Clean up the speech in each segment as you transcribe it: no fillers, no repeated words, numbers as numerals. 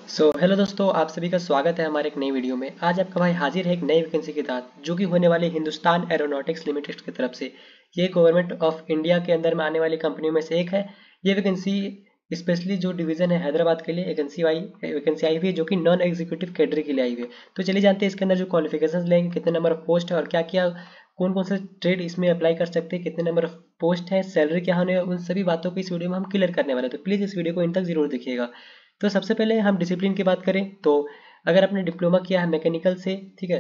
Hello दोस्तों, आप सभी का स्वागत है हमारे एक नई वीडियो में। आज आपका भाई हाजिर है एक नई वैकेंसी के साथ, जो कि होने वाली हिंदुस्तान एरोनॉटिक्स लिमिटेड की तरफ से। ये गवर्नमेंट ऑफ इंडिया के अंदर में आने वाली कंपनियों में से एक है। ये वैकेंसी स्पेशली जो डिवीजन है हैदराबाद के लिए वैकेंसी आई हुई है, जो कि नॉन एग्जीक्यूटिव कैडर के लिए आई हुई है। तो चलिए जानते हैं इसके अंदर जो क्वालिफिकेशन लेंगे, कितने नंबर ऑफ पोस्ट है और क्या क्या कौन कौन से ट्रेड इसमें अप्लाई कर सकते हैं, कितने नंबर ऑफ पोस्ट है, सैलरी क्या होने, उन सभी बातों को इस वीडियो में हम क्लियर करने वाले हैं। तो प्लीज़ इस वीडियो को इन तक जरूर देखिएगा। तो सबसे पहले हम डिसिप्लिन की बात करें तो अगर आपने डिप्लोमा किया है मैकेनिकल से, ठीक है,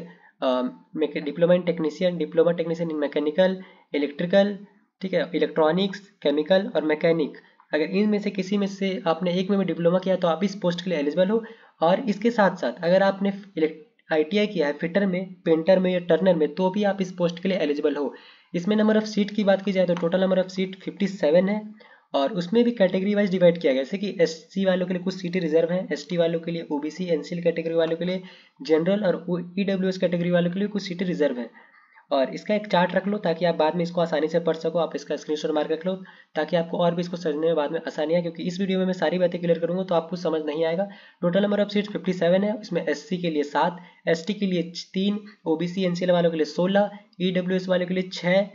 डिप्लोमा टेक्नीशियन इन मैकेनिकल, इलेक्ट्रिकल, ठीक है, इलेक्ट्रॉनिक्स, केमिकल और मैकेनिक, अगर इनमें से किसी में से आपने एक में भी डिप्लोमा किया तो आप इस पोस्ट के लिए एलिजिबल हो। और इसके साथ साथ अगर आपने ITI किया है फिटर में, पेंटर में या टर्नर में, तो भी आप इस पोस्ट के लिए एलिजिबल हो। इसमें नंबर ऑफ सीट की बात की जाए तो टोटल नंबर ऑफ सीट 57 है। और उसमें भी कैटेगरी वाइज डिवाइड किया गया, जैसे कि SC वालों के लिए कुछ सीटें रिजर्व हैं, ST वालों के लिए, OBC NCL कैटेगरी वालों के लिए जनरल और EWS कैटेगरी वालों के लिए कुछ सीटें रिजर्व हैं। और इसका एक चार्ट रख लो ताकि आप बाद में इसको आसानी से पढ़ सको। आप इसका स्क्रीनशॉट मार रख लो ताकि आपको और भी इसको समझने में बाद में आसानी है, क्योंकि इस वीडियो में मैं सारी बातें क्लियर करूंगा तो आपको समझ नहीं आएगा। टोटल नंबर ऑफ सीट 57 है। इसमें SC के लिए 7, ST के लिए 3, OBC NCL वालों के लिए 16, EWS वालों के लिए 6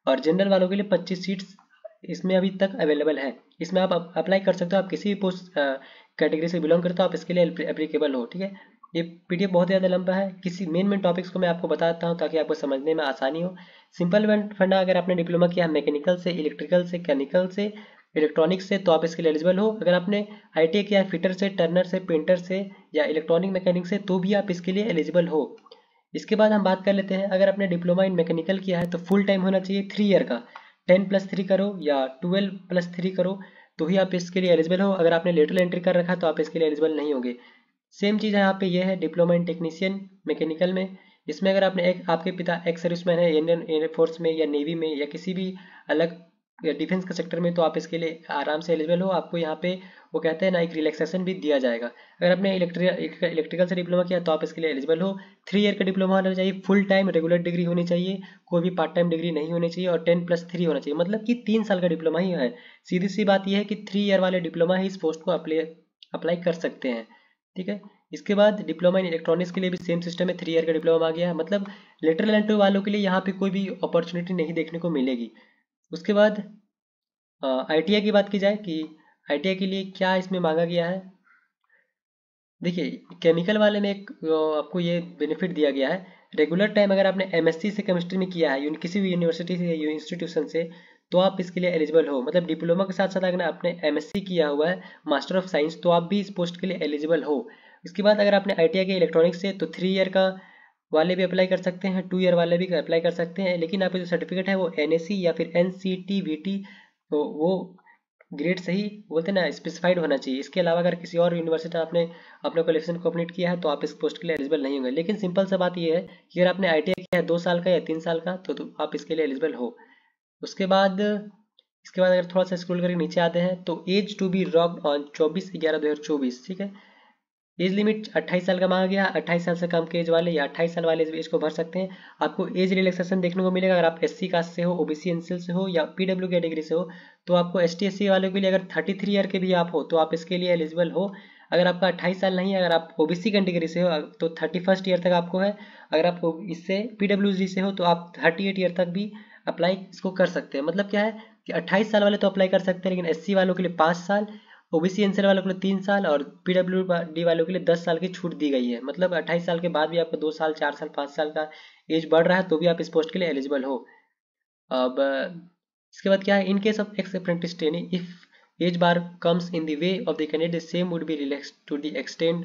और जनरल वालों के लिए 25 सीट्स इसमें अभी तक अवेलेबल है। इसमें आप अप्लाई कर सकते हो। आप किसी भी पोस्ट कैटेगरी से बिलोंग करते हो, आप इसके लिए एप्लीकेबल हो, ठीक है। ये PDF बहुत ज़्यादा लंबा है। किसी मेन टॉपिक्स को मैं आपको बताता हूँ ताकि आपको समझने में आसानी हो। सिंपल फंडा, अगर आपने डिप्लोमा किया है मैकेनिकल से, इलेक्ट्रिकल से, केमिकल से, इलेक्ट्रॉनिक्स से, तो आप इसके लिए एलिजिबल हो। अगर आपने ITI किया है फिटर से, टर्नर से, पेंटर से या इलेक्ट्रॉनिक मैकेनिक से, तो भी आप इसके लिए एलिजिबल हो। इसके बाद हम बात कर लेते हैं, अगर आपने डिप्लोमा इन मैकेनिकल किया है तो फुल टाइम होना चाहिए 3 ईयर का। 10+3 करो या 12+3 करो तो ही आप इसके लिए एलिजिबल हो। अगर आपने लेटरल एंट्री कर रखा तो आप इसके लिए एलिजिबल नहीं होंगे। सेम चीज़ यहाँ पे ये है डिप्लोमा इन टेक्नीशियन मैकेनिकल में। इसमें अगर आपने आपके पिता एक्स सर्विसमैन है इंडियन एयरफोर्स में या नेवी में या किसी भी अलग या डिफेंस के सेक्टर में, तो आप इसके लिए आराम से एलिजिबल हो। आपको यहाँ पे वो कहते हैं ना, एक रिलैक्सेशन भी दिया जाएगा। अगर आपने इलेक्ट्रिकल से डिप्लोमा किया तो आप इसके लिए एलिजिबल हो। 3 ईयर का डिप्लोमा होना चाहिए, फुल टाइम रेगुलर डिग्री होनी चाहिए, कोई भी पार्ट टाइम डिग्री नहीं होनी चाहिए और 10+3 होना चाहिए, मतलब कि 3 साल का डिप्लोमा ही है। सीधी सी बात यह है कि 3 ईयर वाले डिप्लोमा ही इस पोस्ट को अप्लाई कर सकते हैं, ठीक है। इसके बाद डिप्लोमा इन इलेक्ट्रॉनिक्स के लिए भी सेम सिस्टम है, 3 ईयर का डिप्लोमा आ गया है। मतलब लेटरल एंट्री वालों के लिए यहाँ पे कोई भी अपॉर्चुनिटी नहीं देखने को मिलेगी। उसके बाद ITI की बात की जाए कि ITI के लिए क्या इसमें मांगा गया है। देखिए, केमिकल वाले में एक आपको ये बेनिफिट दिया गया है, रेगुलर टाइम अगर आपने MSc से केमिस्ट्री में किया है किसी भी यूनिवर्सिटी से या इंस्टीट्यूशन से, तो आप इसके लिए एलिजिबल हो। मतलब डिप्लोमा के साथ साथ अगर आपने MSc किया हुआ है, मास्टर ऑफ साइंस, तो आप भी इस पोस्ट के लिए एलिजिबल हो। इसके बाद अगर आपने ITI किया इलेक्ट्रॉनिक्स से तो 3 ईयर का वाले भी अप्लाई कर सकते हैं, 2 ईयर वाले भी अप्लाई कर सकते हैं, लेकिन आपका जो सर्टिफिकेट है वो NAC या फिर NCT/VT, तो वो ग्रेड सही बोलते हैं ना, स्पेसिफाइड होना चाहिए। इसके अलावा अगर किसी और यूनिवर्सिटी आपने अपने क्वालिफिकेशन कंप्लीट किया है तो आप इस पोस्ट के लिए एलिजिबल नहीं होंगे। लेकिन सिंपल सा बात यह है कि अगर आपने ITI किया है 2 साल का या 3 साल का तो आप इसके लिए एलिजिबल हो। उसके बाद अगर थोड़ा सा स्क्रॉल करके नीचे आते हैं तो age to be reckoned on 24/11/2024, ठीक है। एज लिमिट 28 साल का मांगा गया। 28 साल से कम के एज वाले या 28 साल वाले एज को भर सकते हैं। आपको एज रिलैक्सेशन देखने को मिलेगा अगर आप SC कास्ट से हो, OBC NCL से हो या PW कैटेगरी से हो। तो आपको ST SC वालों के लिए अगर 33 ईयर के भी आप हो तो आप इसके लिए एलिजिबल हो। अगर आपका 28 साल नहीं है, अगर आप OBC कैटेगरी से हो तो 31st ईयर तक आपको है। अगर आप इससे PWG से हो तो आप 38 ईयर तक भी अप्लाई इसको कर सकते हैं। मतलब क्या है कि 28 साल वाले तो अप्लाई कर सकते हैं, लेकिन SC वालों के लिए 5 साल, OBC NCL वालों के लिए 3 साल और PWD वालों के लिए 10 साल की छूट दी गई है। मतलब 28 साल के बाद भी आपको 2 साल, 4 साल, 5 साल का एज बढ़ रहा है तो भी आप इस पोस्ट के लिए एलिजिबल हो। अब इसके बाद क्या है, in case of ex apprentice training if age bar comes in the way of the candidate same would be relax to the extent,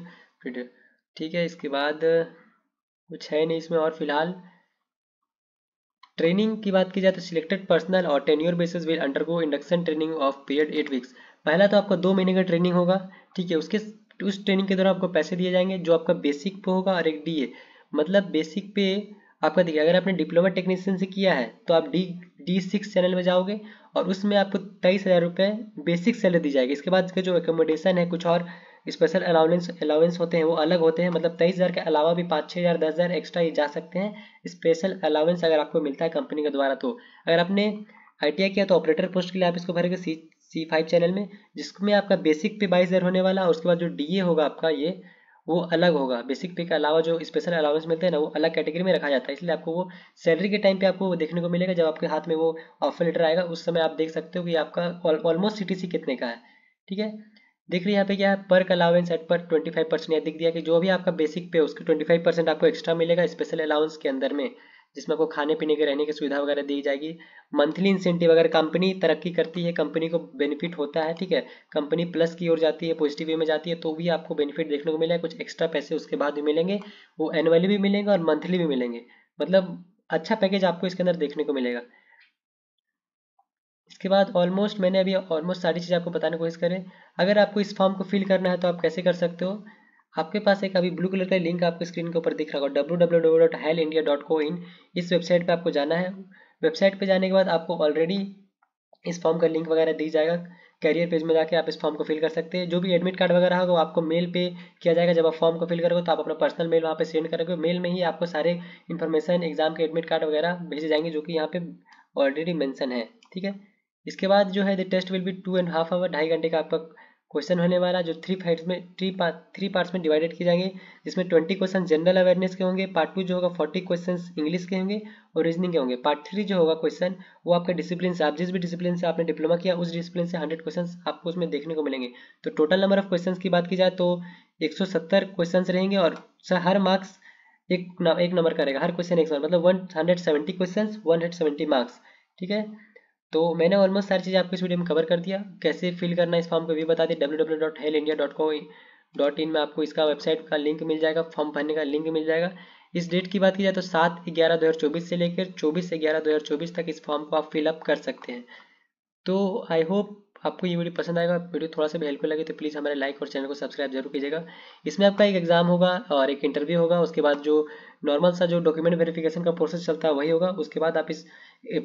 ठीक है। इसके बाद कुछ है नहीं इसमें और फिलहाल। ट्रेनिंग की बात की जाए तो सिलेक्टेड पर्सनल और tenure basis will undergo induction training of period 8 weeks. पहला तो आपका 2 महीने का ट्रेनिंग होगा, ठीक है। उस ट्रेनिंग के दौरान आपको पैसे दिए जाएंगे, जो आपका बेसिक पे होगा और एक DA। मतलब बेसिक पे आपका देखिए, अगर आपने डिप्लोमा टेक्नीशियन से किया है तो आप D6 चैनल में जाओगे और उसमें आपको 23,000 रुपये बेसिक सैलरी दी जाएगी। इसके बाद के जो एकोमोडेशन है, कुछ और स्पेशल अलाउंस होते हैं वो अलग होते हैं। मतलब 23,000 के अलावा भी 5-6 हज़ार 10,000 एक्स्ट्रा ये जा सकते हैं स्पेशल अलाउंस अगर आपको मिलता है कंपनी के द्वारा। तो अगर आपने ITI किया तो ऑपरेटर पोस्ट के लिए आप इसको भरेंगे C5 चैनल में, जिसमें आपका बेसिक पे 22,000 होने वाला, और उसके बाद जो DA होगा आपका ये वो अलग होगा। बेसिक पे के अलावा जो स्पेशल अलाउंस मिलते हैं ना, वो अलग कैटेगरी में रखा जाता है, इसलिए आपको वो सैलरी के टाइम पे आपको वो देखने को मिलेगा। जब आपके हाथ में वो ऑफर लेटर आएगा उस समय आप देख सकते हो कि आपका ऑलमोस्ट CTC कितने का है। ठीक है, देख रही है यहाँ पे क्या है, पर अलाउंस एट पर 25%। दिख दिया कि जो भी आपका बेसिक पे उसके 25% आपको एक्स्ट्रा मिलेगा स्पेशल अलाउंस के अंदर में, जिसमें आपको खाने पीने के रहने की सुविधा वगैरह दी जाएगी। मंथली इंसेंटिव, अगर कंपनी तरक्की करती है, कंपनी को बेनिफिट होता है, ठीक है, कंपनी प्लस की ओर जाती है, पॉजिटिव वे में जाती है, तो भी आपको बेनिफिट देखने को मिलेगा। कुछ एक्स्ट्रा पैसे उसके बाद भी मिलेंगे, वो एनुअली भी मिलेंगे और मंथली भी मिलेंगे। मतलब अच्छा पैकेज आपको इसके अंदर देखने को मिलेगा। इसके बाद ऑलमोस्ट मैंने अभी ऑलमोस्ट सारी चीज़ आपको बताने की कोशिश करें। अगर आपको इस फॉर्म को फिल करना है तो आप कैसे कर सकते हो। आपके पास एक अभी ब्लू कलर का लिंक आपको स्क्रीन के ऊपर दिख रहा होगा, www.helindia.co.in। इस वेबसाइट पे आपको जाना है। वेबसाइट पे जाने के बाद आपको ऑलरेडी इस फॉर्म का लिंक वगैरह दी जाएगा। कैरियर पेज में जाके आप इस फॉर्म को फिल कर सकते हैं। जो भी एडमिट कार्ड वगैरह होगा वो आपको मेल पे किया जाएगा। जब आप फॉर्म को फिल करोगे तो आप अपना पर्सनल मेल वहाँ पे सेंड करोगे। मेल में ही आपको सारे इन्फॉर्मेशन एग्जाम के एडमिट कार्ड वगैरह भेजे जाएंगे, जो कि यहाँ पे ऑलरेडी मेंशन है। ठीक है, इसके बाद जो है the test will be 2.5 hour, 2.5 घंटे का आपका क्वेश्चन होने वाला, जो थ्री पार्ट्स में डिवाइडेड किए जाएंगे, जिसमें 20 क्वेश्चन जनरल अवेयरनेस के होंगे। पार्ट 2 जो होगा 40 क्वेश्चन इंग्लिश के होंगे और रीजनिंग के होंगे। पार्ट 3 जो होगा क्वेश्चन वो आपके डिसिप्लिन से, आप जिस भी डिसिप्लिन से आपने डिप्लोमा किया उस डिसिप्लिन से 100 क्वेश्चन आपको उसमें देखने को मिलेंगे। तो टोटल नंबर ऑफ क्वेश्चन की बात की जाए तो 170 क्वेश्चन रहेंगे, और हर मार्क्स एक नंबर करेगा, हर क्वेश्चन एक नंबर, मतलब 170 क्वेश्चन 170 मार्क्स। ठीक है, तो मैंने ऑलमोस्ट सारी चीज़ आपको इस वीडियो में कवर कर दिया। कैसे फिल करना है इस फॉर्म को भी बता दिया। www.helindia.co.in में आपको इसका वेबसाइट का लिंक मिल जाएगा, फॉर्म भरने का लिंक मिल जाएगा। इस डेट की बात की जाए तो 7/11/2024 से लेकर 24/11/2024 तक इस फॉर्म को आप फिलअप कर सकते हैं। तो आई होप आपको ये वीडियो पसंद आएगा। वीडियो थोड़ा सा भी हेल्पफुल लगे तो प्लीज़ हमारे लाइक और चैनल को सब्सक्राइब जरूर कीजिएगा। इसमें आपका एक एग्जाम होगा और एक इंटरव्यू होगा, उसके बाद जो नॉर्मल सा जो डॉक्यूमेंट वेरिफिकेशन का प्रोसेस चलता है वही होगा। उसके बाद आप इस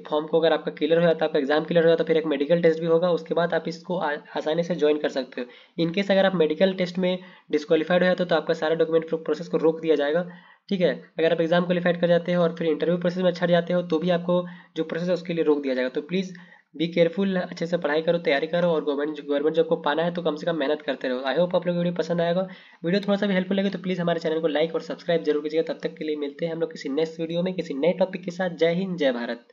फॉर्म को अगर आपका क्लियर हो जाता है, आपका एग्जाम क्लियर हो जाता है, फिर एक मेडिकल टेस्ट भी होगा। उसके बाद आप इसको आसानी से ज्वाइन कर सकते हो। इनकेस अगर आप मेडिकल टेस्ट में डिस्क्वालीफाइड हो जाते हो तो आपका सारा डॉक्यूमेंट प्रोसेस को रोक दिया जाएगा। ठीक है, अगर आप एग्जाम क्वालिफाइड कर जाते हो और फिर इंटरव्यू प्रोसेस में छट जाते हो तो भी आपको जो प्रोसेस है उसके लिए रोक दिया जाएगा। तो प्लीज़ बी केयरफुल, अच्छे से पढ़ाई करो, तैयारी करो, और गवर्नमेंट जॉब को पाना है तो कम से कम मेहनत करते रहो। आई होप आप लोग वीडियो पसंद आएगा। वीडियो थोड़ा सा भी हेल्पफुल लगे तो प्लीज़ हमारे चैनल को लाइक और सब्सक्राइब जरूर कीजिएगा। तब तक के लिए मिलते हैं हम लोग किसी नेक्स्ट वीडियो में किसी नए टॉपिक के साथ। जय हिंद, जय भारत।